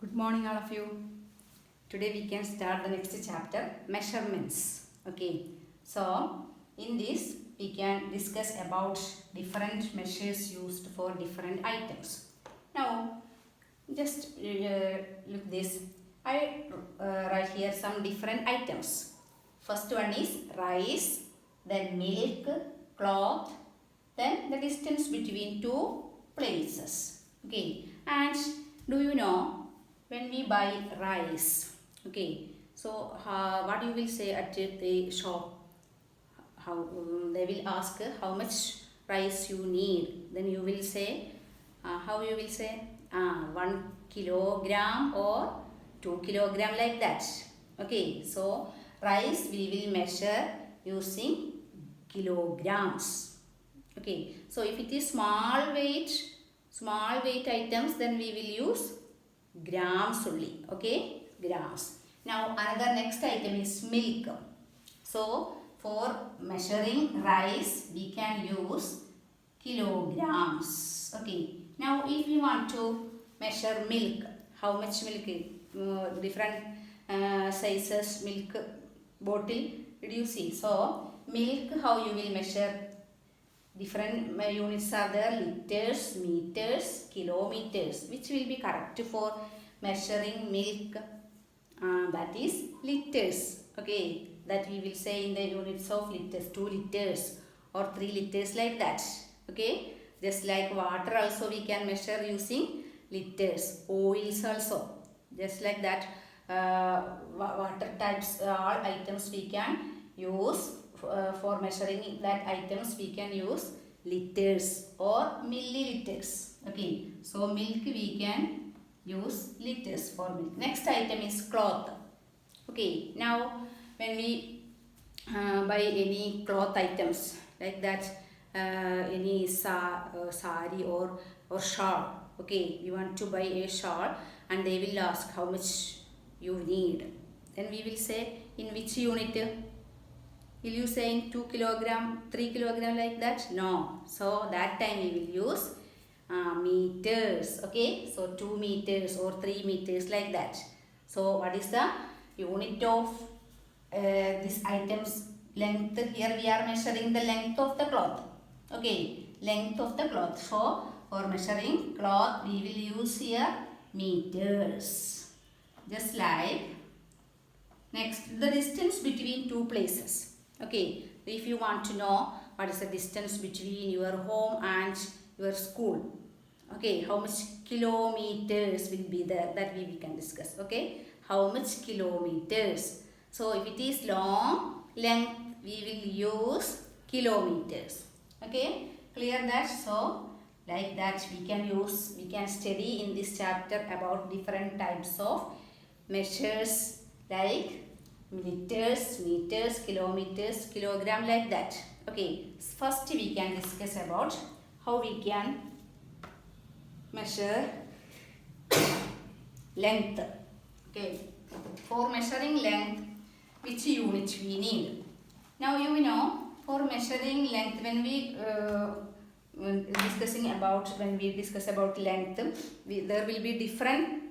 Good morning, all of you. Today we can start the next chapter, measurements. Okay, so in this we can discuss about different measures used for different items. Now, just look this. I write here some different items. First one is rice, then milk, cloth, then the distance between two places. Okay, and do you know when we buy rice, okay, so what you will say at the shop, how they will ask how much rice you need, then you will say how you will say 1 kilogram or 2 kilogram, like that. Okay, so rice we will measure using kilograms. Okay, so if it is small weight items, then we will use grams only. Okay, grams. Now another next item is milk. So for measuring rice we can use kilograms. Okay, now if we want to measure milk, how much milk, different sizes milk bottle, did you see? So milk, how you will measure? Different units are there: liters, meters, kilometers. Which will be correct for measuring milk? That is liters. Okay, that we will say in the units of liters, 2 liters or 3 liters, like that. Okay, just like water also we can measure using liters. Oils also, just like that. Water types, all items we can use. For measuring that items we can use liters or milliliters. Okay, so milk we can use liters for milk. Next item is cloth. Okay, now when we buy any cloth items, like that, any sari or shawl. Okay, you want to buy a shawl and they will ask how much you need, then we will say in which unit. Will you say in 2 kilogram, 3 kilogram, like that? No. So that time we will use meters. Okay, so 2 meters or 3 meters, like that. So what is the unit of this item's length? Here we are measuring the length of the cloth. Okay, length of the cloth. So for measuring cloth we will use here meters. Just like next, the distance between two places. Okay, if you want to know what is the distance between your home and your school, okay, how much kilometers will be there, that we can discuss. Okay, how much kilometers. So if it is long length we will use kilometers. Okay, clear that? So like that we can study in this chapter about different types of measures, like liters, meters, kilometers, kilogram, like that. Okay, first we can discuss about how we can measure length. Okay, for measuring length, which unit we need? Now you know, for measuring length, when we discuss about length, there will be different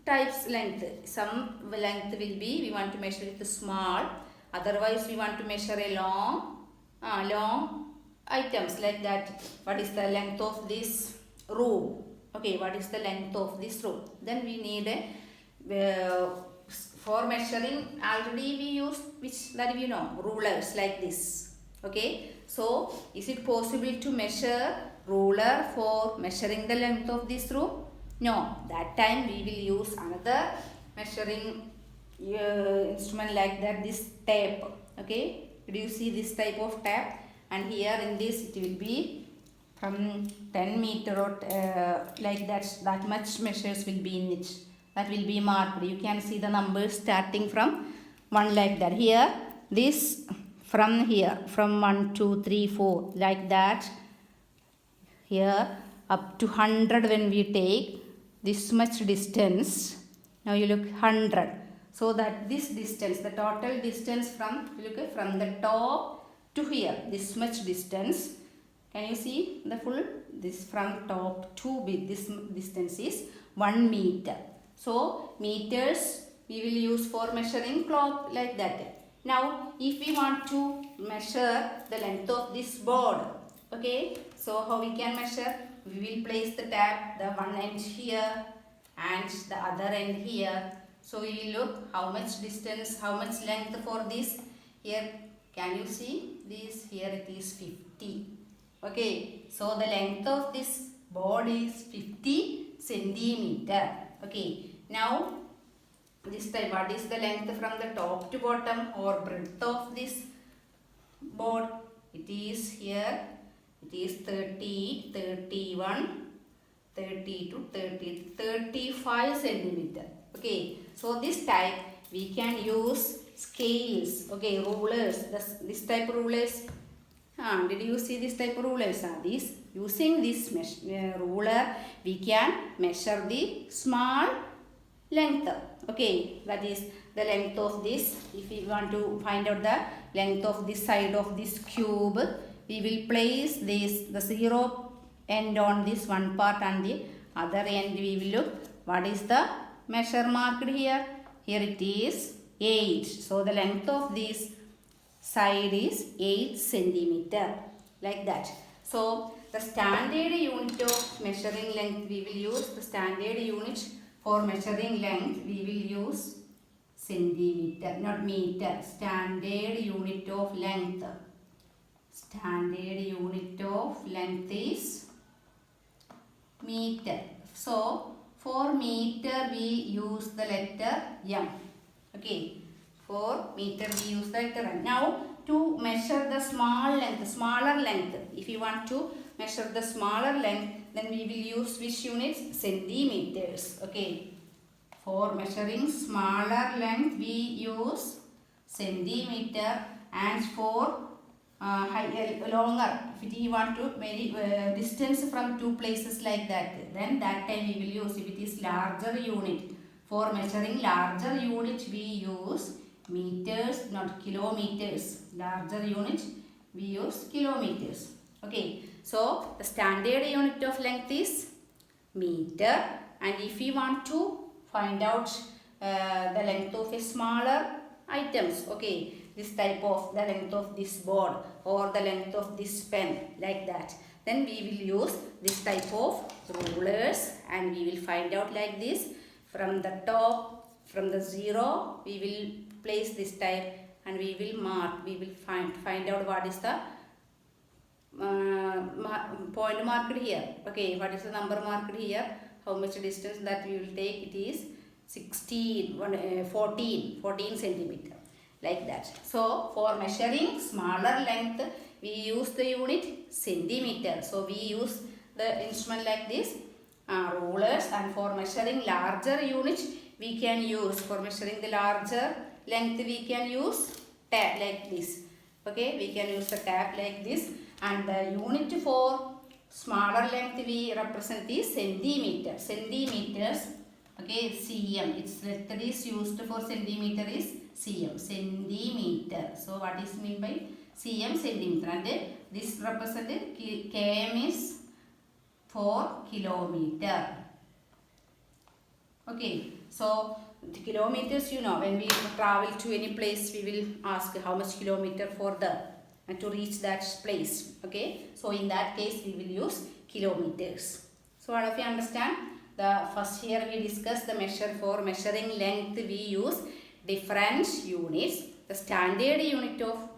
types length. Some length will be, we want to measure it small, otherwise we want to measure a long items, like that. What is the length of this room? Okay, what is the length of this room? Then we need a for measuring, already we use which, that you know, rulers, like this. Okay, so is it possible to measure ruler for measuring the length of this room? No, that time we will use another measuring instrument, like that, this tape. Okay, do you see this type of tape? And here in this it will be from 10 meter or like that much measures will be in it. That will be marked. You can see the numbers starting from 1, like that. Here this from here, from 1, 2, 3, 4, like that. Here up to 100 when we take this much distance. Now you look 100. So that this distance, the total distance from, look, from the top to here, this much distance. Can you see the full? This from top to this distance is 1 meter. So meters we will use for measuring cloth like that. Now if we want to measure the length of this board, okay, so how we can measure? We will place the tab, the one end here and the other end here. So we will look how much distance, how much length for this. Here can you see this? Here it is 50. Okay, so the length of this board is 50 centimeter. Okay, now this time what is the length from the top to bottom or breadth of this board? It is here, it is 30, 31, 30 to 30, 35 centimeter. Okay, so this type we can use scales, okay, rulers, this type of rulers. Did you see this type of rulers? These, using this ruler we can measure the small length. Okay, that is the length of this. If we want to find out the length of this side of this cube, we will place this, the zero end on this one part and the other end we will look what is the measure marked here. Here it is 8. So the length of this side is 8 centimeter, like that. So the standard unit of measuring length we will use, the standard unit for measuring length we will use centimeter, not meter. Standard unit of length. Standard unit of length is meter. So for meter we use the letter M. Okay. For meter we use the letter M. Now to measure the small length, smaller length, if you want to measure the smaller length, then we will use which units? Centimeters. Okay. For measuring smaller length we use centimeter, and for longer, if you want to very distance from two places like that, then that time we will use, if it is larger unit, for measuring larger unit we use meters, not kilometers. Larger unit we use kilometers. Okay, so the standard unit of length is meter, and if we want to find out the length of a smaller items, okay, this type of the length of this board or the length of this pen, like that, then we will use this type of rulers and we will find out like this. From the top, from the zero, we will place this type and we will mark, we will find out what is the point marked here. Okay, what is the number marked here, how much distance that we will take? It is 14 centimeter, like that. So for measuring smaller length we use the unit centimeter. So we use the instrument like this, rulers, and for measuring larger unit we can use, for measuring the larger length we can use tab like this. Okay, we can use the tab like this, and the unit for smaller length we represent is centimeter. Centimeters, okay, cm, its letter is used for centimeter is cm, centimeter. So what is mean by cm? Centimeter. And this represented km is for kilometer. Okay, so the kilometers, you know, when we travel to any place we will ask how much kilometer for the to reach that place. Okay, so in that case we will use kilometers. So all of you understand? The first here we discuss the measure, for measuring length we use different units. The standard unit of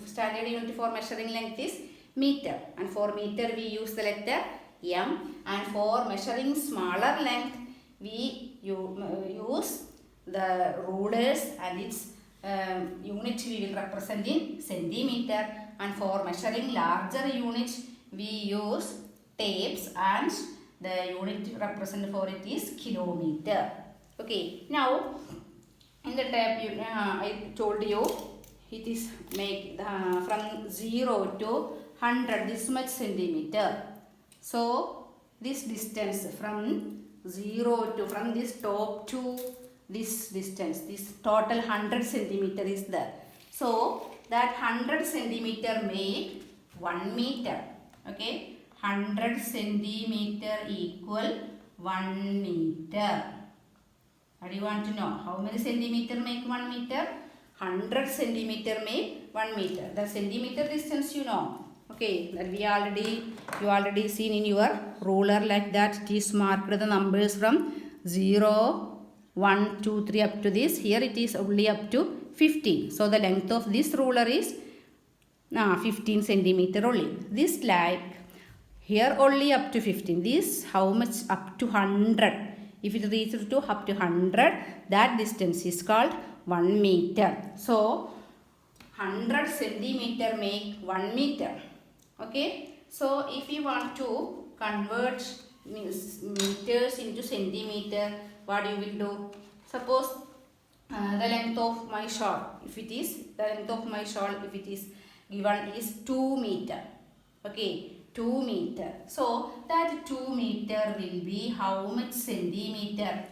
standard unit for measuring length is meter, and for meter we use the letter M, and for measuring smaller length we use the rulers and its unit we will represent in centimeter, and for measuring larger unit we use tapes and the unit represented for it is kilometer. Okay, now in the tape I told you it is make from 0 to 100 this much centimeter. So this distance from 0 to, from this top to this distance, this total 100 centimeter is there. So that 100 centimeter make 1 meter. Okay, 100 centimeter equal 1 meter. What do you want to know? How many centimeter make 1 meter? 100 centimeter make 1 meter. The centimeter distance you know. Okay, that you already seen in your ruler like that. It is marked the numbers from 0, 1, 2, 3 up to this. Here it is only up to 15. So the length of this ruler is 15 centimeter only. This like here only up to 15. This how much up to 100. If it reaches to up to 100, that distance is called 1 meter. So 100 centimeter make 1 meter. Okay. So if you want to convert meters into centimeter, what you will do? Suppose the length of my shawl, if it is given is 2 meter. Okay, 2 meter. So that 2 meter will be how much centimeter?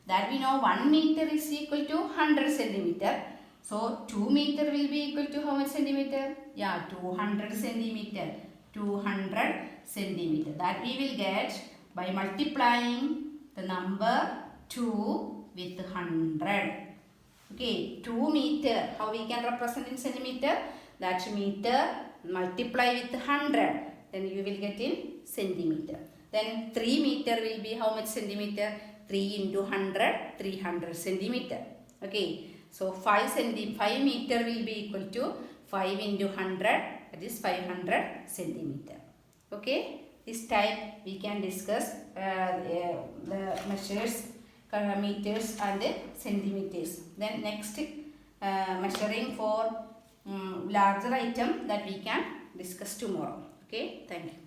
That we know 1 meter is equal to 100 centimeter. So 2 meter will be equal to how much centimeter? Yeah, 200 centimeter. 200 centimeter. That we will get by multiplying the number 2 with 100. Okay, 2 meter. How we can represent in centimeter? That meter multiply with 100. Then you will get in centimeter. Then 3 meter will be how much centimeter? 3 into 100, 300 centimeter. Okay, so 5 meter will be equal to 5 into 100, that is 500 centimeter. Okay, this type we can discuss the measures, meters and centimeters. Then next measuring for larger item that we can discuss tomorrow. Okay, thank you.